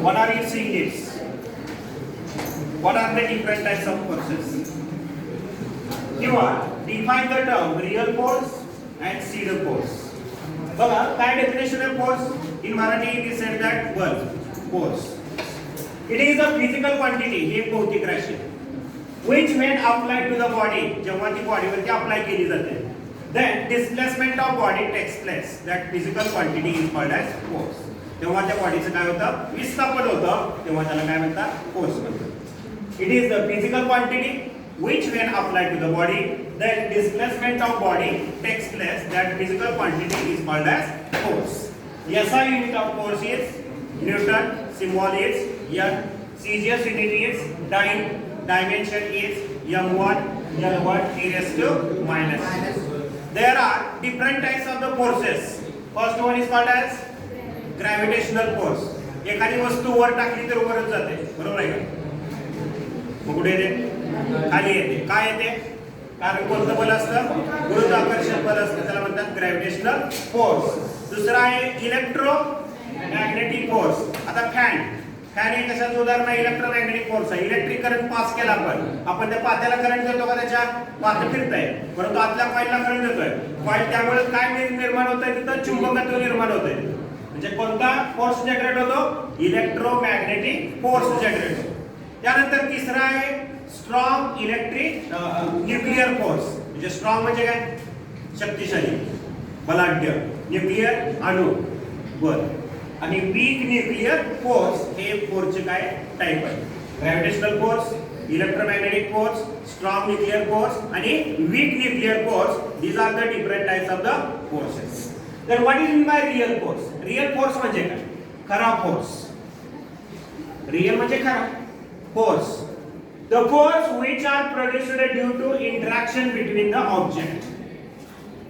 What are its units? What are the different types of forces? You are define the term real force and pseudo force. बघा काय definition of force? In Marathi it is said that force. It is a physical quantity, ही एक भौतिक राशी which when applied to the body, जेव्हा ती बॉडीवरती apply केली जाते, then displacement of body takes place. That physical quantity is called as force. तेव्हा त्या बॉडीचं काय होतं, विस्थापन होतं, तेव्हा त्याला काय म्हणतात, फोर्स म्हणतात. It is the physical quantity which when applied to the body, then displacement of body takes place. That physical quantity is called as force. SI unit of force is Newton, symbol is N, CGS unit is time, dimension is m1, l1 e raised to minus. There are different types of the forces. First one is called as gravitational force. एखादी वस्तू वर टाकली तर वरच जाते, बरोबर आहे का? मग कुठे येते? खाली येते. काय येते? कारण कोणतं बल असतं? गुरुत्वाकर्षण बल असतं, त्याला म्हणतात ग्रॅव्हिटेशनल फोर्स. दुसरा आहे इलेक्ट्रोमॅग्नेटिक फोर्स. आता फॅन हे कशाचं उदाहरण आहे? इलेक्ट्रोमॅग्नेटिक फोर्स आहे. इलेक्ट्रिक करंट पास केला आपण त्या पात्याला करंट देतो का? त्याच्या पात फिरतंय, परंतु आतल्या कॉइलला करंट देतोय. कॉइल त्यामुळे काय निर्माण होतंय? तिथं चुंबकत्व निर्माण होतंय. म्हणजे कोणता फोर्स जनरेट होतो? इलेक्ट्रोमॅग्नेटिक फोर्स जनरेट होतो. त्यानंतर तिसरा आहे स्ट्रॉंग इलेक्ट्रिक न्यूक्लिअर फोर्स. म्हणजे स्ट्रॉंग म्हणजे काय? शक्तिशाली, बलाढ्य, न्यूक्लिअर अणु बल. आणि वीक न्यूक्लिअर फोर्स हे फोर्सचे काय टाइप आहे? Gravitational force, electromagnetic force, strong nuclear force आणि weak nuclear force. These are the different types of the forces. then what is meant by real force? real force म्हणजे काय? खरा force. Real म्हणजे खरा, force the force which are produced due to interaction between the object.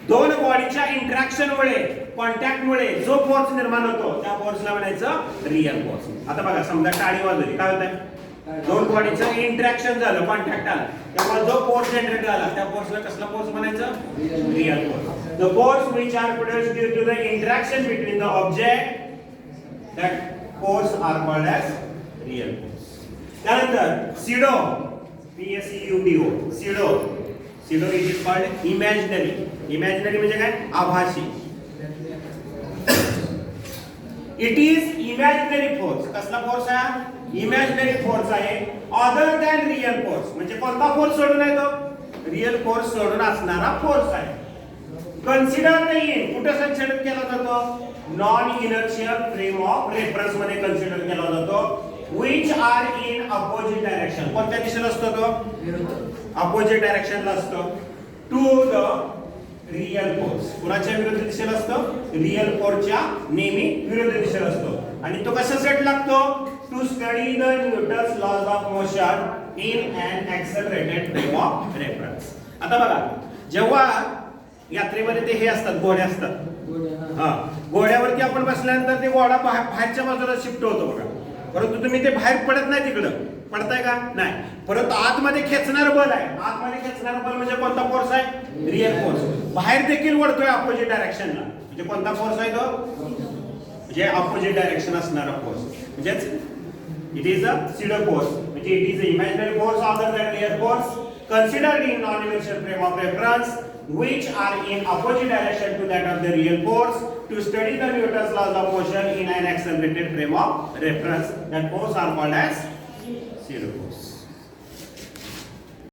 दोन बॉडीच्या इंटरॅक्शनमुळे, कॉन्टॅक्टमुळे जो force निर्माण होतो त्या फोर्सला म्हणायचं रियल फोर्स. आता बघा, समजा टाळी वाजवली, काय होतंय? दोन बॉडीचं इंटरॅक्शन झालं, कॉन्टॅक्ट आला, त्यामुळे जो फोर्स जनरेट झाला त्या फोर्सला कसला फोर्स म्हणायचं? Real force. The force which are produced due to the interaction between the object, that force are called as real force. त्यानंतर pseudo, pseudo, pseudo it is called imaginary. Imaginary म्हणजे काय? आभासी. It is imaginary force. कसला force आहे? Imaginary force आहे. Other than real force म्हणजे कोणता force सोडून आहे तो? रियल फोर्स सोडून असणारा फोर्स आहे. कन्सिडर इन कुठे कन्सिडर केला जातो? Non inertial frame of reference मध्ये कन्सिडर केला जातो. which are in opposite direction. कोणत्या दिशेला असतो तो? अपोजिट डायरेक्शनला असतो. To the real force. कुणाच्या विरुद्ध दिशेला असतो? रियल फोर्सच्या नेहमी विरुद्ध दिशेला असतो. आणि तो कशासाठी लागतो? To study the Newton's laws of motion in unaccelerated frame of reference. आता बघा, जेव्हा यात्रेमध्ये ते हे असतात, घोडे असतात, हा, घोड्यावरती आपण बसल्यानंतर ते घोडा बाहेरच्या बाजूला शिफ्ट होतो बघा, परंतु तुम्ही ते बाहेर पडत नाही, तिकडं पडताय का? नाही. परंतु आतमध्ये खेचणार बल आहे. आतमध्ये खेचणार बल म्हणजे कोणता फोर्स आहे? Real force. बाहेर देखील वळतोय अपोजिट डायरेक्शनला, म्हणजे कोणता फोर्स आहे तो? म्हणजे अपोजिट डायरेक्शन असणारा फोर्स, म्हणजेच it is a pseudo force. म्हणजे it is a imaginary force other than real force considered in non-inertial frame of reference which are in opposite direction to that of the real force to study the Newton's laws of motion in an accelerated frame of reference. That force are called as pseudo force.